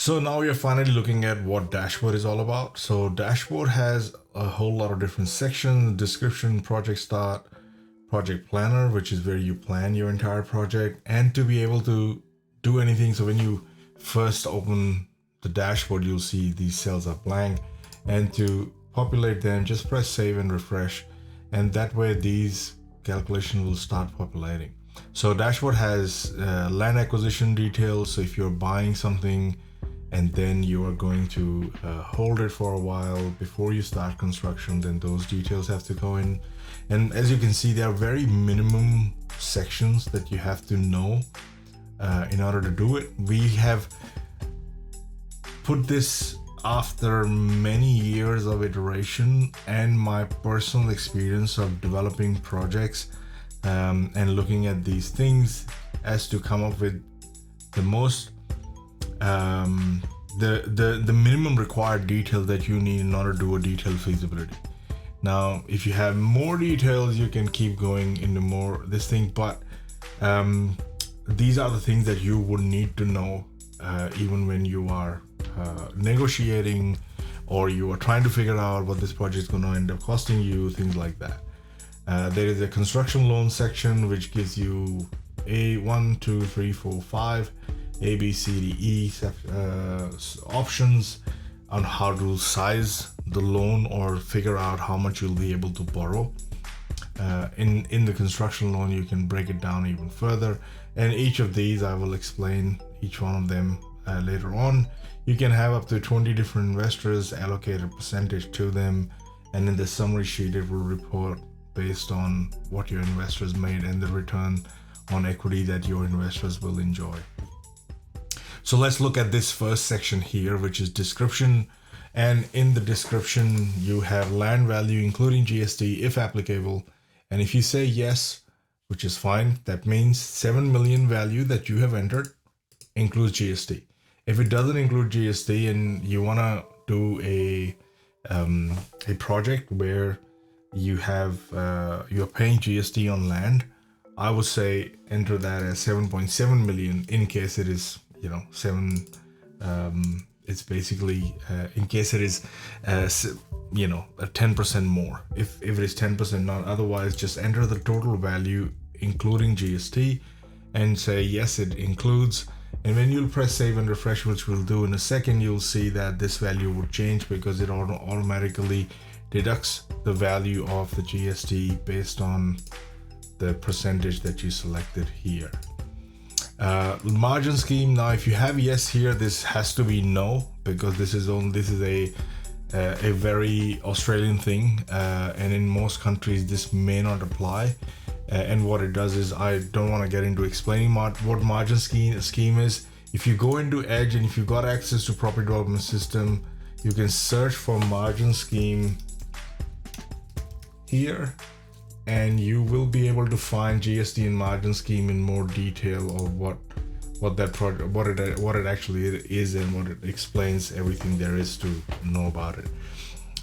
So now we are finally looking at what dashboard is all about. So dashboard has a whole lot of different sections: description, project start, project planner, which is where you plan your entire project, and to be able to do anything. So when you first open the dashboard, you'll see these cells are blank, and to populate them, just press save and refresh, and that way these calculations will start populating. So dashboard has land acquisition details. So if you're buying something and then you are going to hold it for a while before you start construction, then those details have to go in. And as you can see, there are very minimum sections that you have to know in order to do it. We have put this after many years of iteration and my personal experience of developing projects and looking at these things as to come up with the most the minimum required detail that you need in order to do a detailed feasibility. Now, if you have more details, you can keep going into more this thing, but these are the things that you would need to know even when you are negotiating or you are trying to figure out what this project is going to end up costing you, things like that. There is a construction loan section which gives you A1, 2, 3, 4, 5, A, B, C, D, E options on how to size the loan or figure out how much you'll be able to borrow. In the construction loan, you can break it down even further, and each of these I will explain each one of them later on. You can have up to 20 different investors, allocate a percentage to them, and in the summary sheet it will report based on what your investors made and the return on equity that your investors will enjoy. So let's look at this first section here, which is description. And in the description, you have land value, including GST, if applicable. And if you say yes, which is fine, that means 7 million value that you have entered includes GST. If it doesn't include GST and you want to do a project where you have you're paying GST on land, I would say enter that as 7.7 million in case it is, you know, it's basically in case it is you know, a 10% more. If it is 10% not, otherwise just enter the total value including GST and say yes, it includes. And when you'll press save and refresh, which we'll do in a second, you'll see that this value will change because it automatically deducts the value of the GST based on the percentage that you selected here. Margin scheme. Now, if you have yes here, this has to be no, because this is a very Australian thing, and in most countries this may not apply. And what it does is, I don't want to get into explaining what margin scheme is. If you go into Edge and if you've got access to property development system, you can search for margin scheme here, and you will be able to find GST and margin scheme in more detail of what that project, what it actually is, and what it explains everything there is to know about it.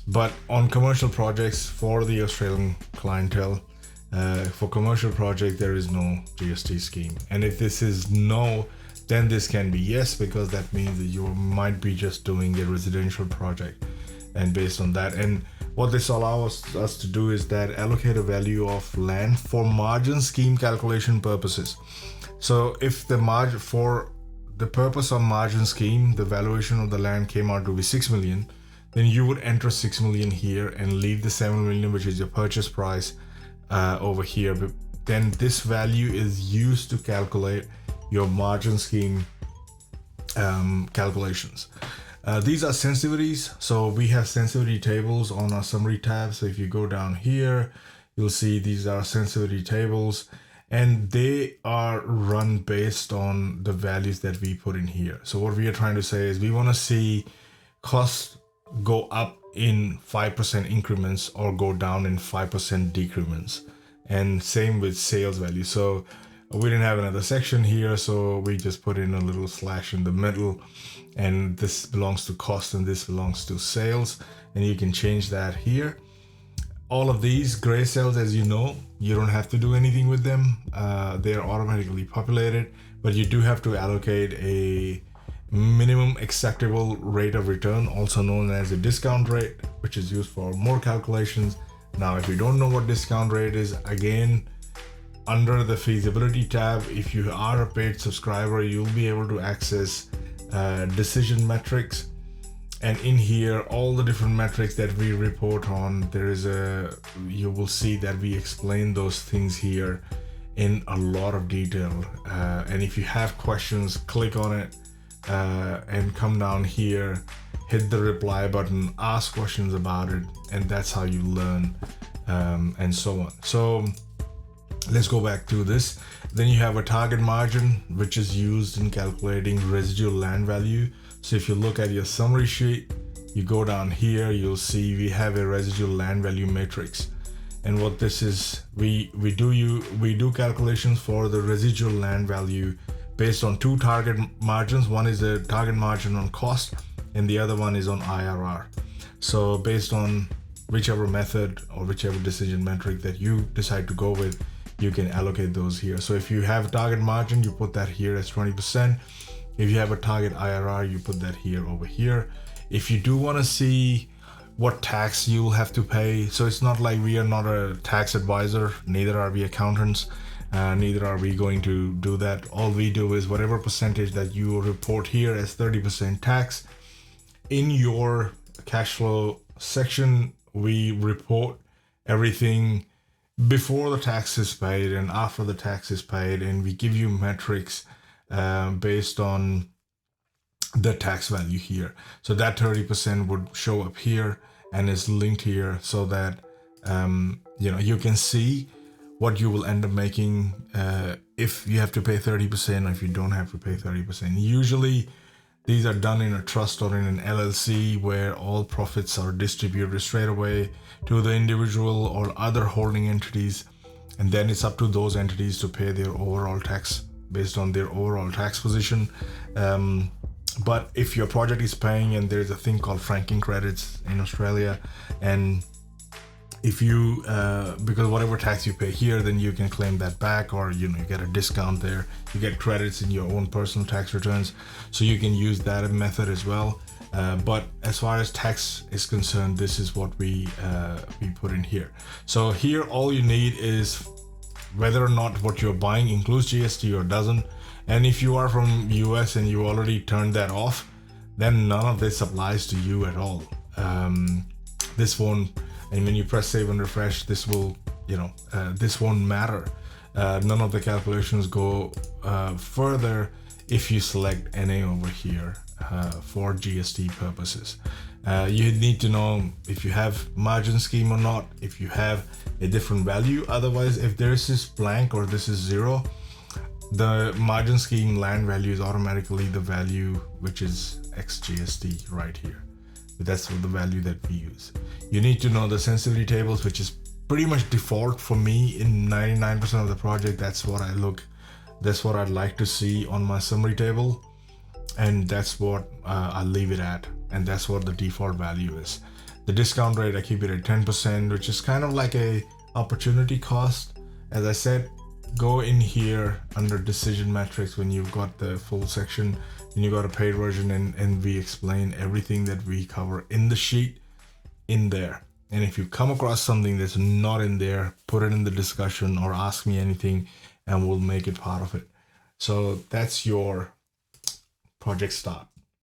But on commercial projects for the Australian clientele, for commercial project there is no GST scheme, and if this is no, then this can be yes, because that means that you might be just doing a residential project, and based on that. And what this allows us to do is that allocate a value of land for margin scheme calculation purposes. So if the margin, for the purpose of margin scheme, the valuation of the land came out to be 6 million, then you would enter 6 million here and leave the 7 million, which is your purchase price, over here. But then this value is used to calculate your margin scheme calculations. These are sensitivities. So we have sensitivity tables on our summary tab. So if you go down here, you'll see these are sensitivity tables, and they are run based on the values that we put in here. So what we are trying to say is we want to see costs go up in 5% increments or go down in 5% decrements, and same with sales value. So we didn't have another section here, so we just put in a little slash in the middle, and this belongs to cost and this belongs to sales, and you can change that here. All of these gray cells, as you know, you don't have to do anything with them. They are automatically populated, but you do have to allocate minimum acceptable rate of return, also known as a discount rate, which is used for more calculations. Now, if you don't know what discount rate is, again, under the feasibility tab, if you are a paid subscriber, you'll be able to access decision metrics. And in here, all the different metrics that we report on, you will see that we explain those things here in a lot of detail. And if you have questions, click on it and come down here, hit the reply button, ask questions about it, and that's how you learn, and so on. So let's go back to this. Then you have a target margin, which is used in calculating residual land value. So if you look at your summary sheet, you go down here, you'll see we have a residual land value matrix. And what this is, we do calculations for the residual land value based on two target margins. One is the target margin on cost, and the other one is on IRR. So based on whichever method or whichever decision metric that you decide to go with, you can allocate those here. So if you have a target margin, you put that here as 20%. If you have a target IRR, you put that here over here. If you do want to see what tax you'll have to pay, so it's not like we are not a tax advisor, neither are we accountants, neither are we going to do that. All we do is whatever percentage that you report here as 30% tax, in your cash flow section, we report everything before the tax is paid and after the tax is paid, and we give you metrics based on the tax value here. So that 30% would show up here and is linked here, so that you can see what you will end up making if you have to pay 30% or if you don't have to pay 30%. Usually these are done in a trust or in an LLC, where all profits are distributed straight away to the individual or other holding entities, and then it's up to those entities to pay their overall tax based on their overall tax position. But if your project is paying, and there's a thing called franking credits in Australia, and if you because whatever tax you pay here, then you can claim that back, or you get a discount there, you get credits in your own personal tax returns, so you can use that method as well. But as far as tax is concerned, this is what we put in here. So here all you need is whether or not what you're buying includes GST or doesn't. And if you are from US and you already turned that off, then none of this applies to you at all. This won't, and when you press save and refresh, this will, this won't matter. None of the calculations go further if you select NA over here for GST purposes. You need to know if you have margin scheme or not, if you have a different value. Otherwise, if this is blank or this is 0, the margin scheme land value is automatically the value which is X GST right here. But that's the value that we use. You need to know the sensitivity tables, which is pretty much default for me in 99% of the project. That's what I'd like to see on my summary table, and that's what I'll leave it at, and that's what the default value is. The discount rate, I keep it at 10%, which is kind of like a opportunity cost. As I said, go in here under decision metrics when you've got the full section, and you got a paid version, and we explain everything that we cover in the sheet in there. And if you come across something that's not in there, put it in the discussion or ask me anything, and we'll make it part of it. So that's your project start.